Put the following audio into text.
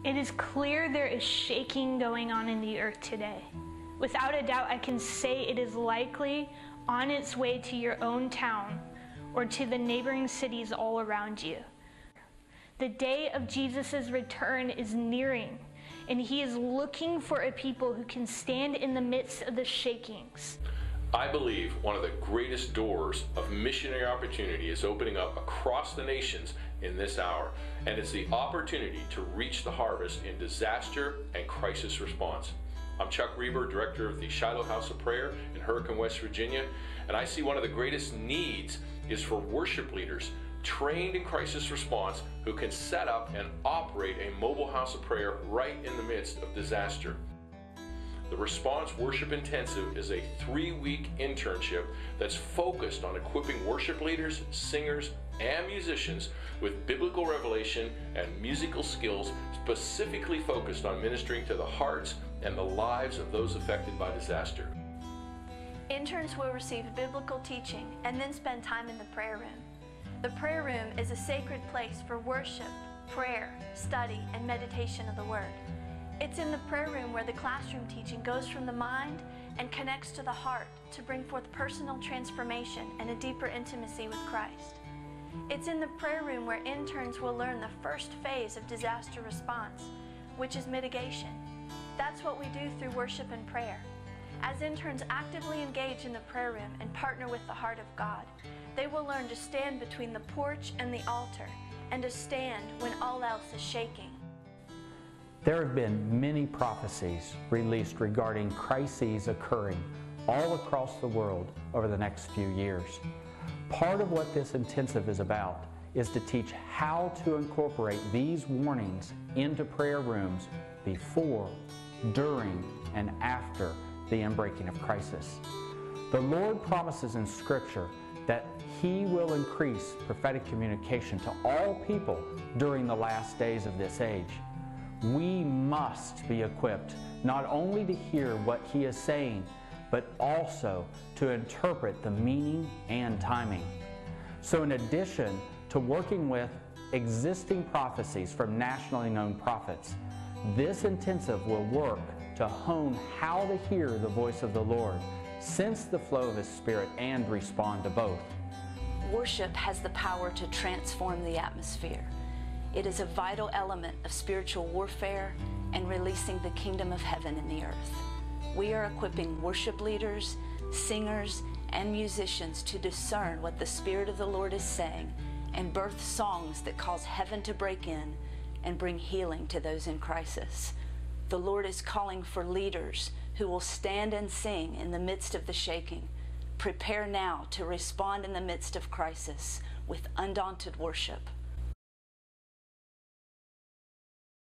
It is clear there is shaking going on in the earth today. Without a doubt, I can say it is likely on its way to your own town or to the neighboring cities all around you. The day of Jesus' return is nearing, and he is looking for a people who can stand in the midst of the shakings. I believe one of the greatest doors of missionary opportunity is opening up across the nations in this hour, and it's the opportunity to reach the harvest in disaster and crisis response. I'm Chuck Reber, director of the Shiloh House of Prayer in Hurricane, West Virginia, and I see one of the greatest needs is for worship leaders trained in crisis response who can set up and operate a mobile house of prayer right in the midst of disaster. The Response Worship Intensive is a 3-week internship that's focused on equipping worship leaders, singers, and musicians with biblical revelation and musical skills specifically focused on ministering to the hearts and the lives of those affected by disaster. Interns will receive biblical teaching and then spend time in the prayer room. The prayer room is a sacred place for worship, prayer, study, and meditation of the Word. It's in the prayer room where the classroom teaching goes from the mind and connects to the heart to bring forth personal transformation and a deeper intimacy with Christ. It's in the prayer room where interns will learn the first phase of disaster response, which is mitigation. That's what we do through worship and prayer. As interns actively engage in the prayer room and partner with the heart of God, they will learn to stand between the porch and the altar and to stand when all else is shaking. There have been many prophecies released regarding crises occurring all across the world over the next few years. Part of what this intensive is about is to teach how to incorporate these warnings into prayer rooms before, during, and after the inbreaking of crisis. The Lord promises in Scripture that He will increase prophetic communication to all people during the last days of this age. We must be equipped not only to hear what He is saying, but also to interpret the meaning and timing. So in addition to working with existing prophecies from nationally known prophets, this intensive will work to hone how to hear the voice of the Lord, sense the flow of His Spirit, and respond to both. Worship has the power to transform the atmosphere. It is a vital element of spiritual warfare and releasing the kingdom of heaven in the earth. We are equipping worship leaders, singers, and musicians to discern what the Spirit of the Lord is saying and birth songs that cause heaven to break in and bring healing to those in crisis. The Lord is calling for leaders who will stand and sing in the midst of the shaking. Prepare now to respond in the midst of crisis with undaunted worship.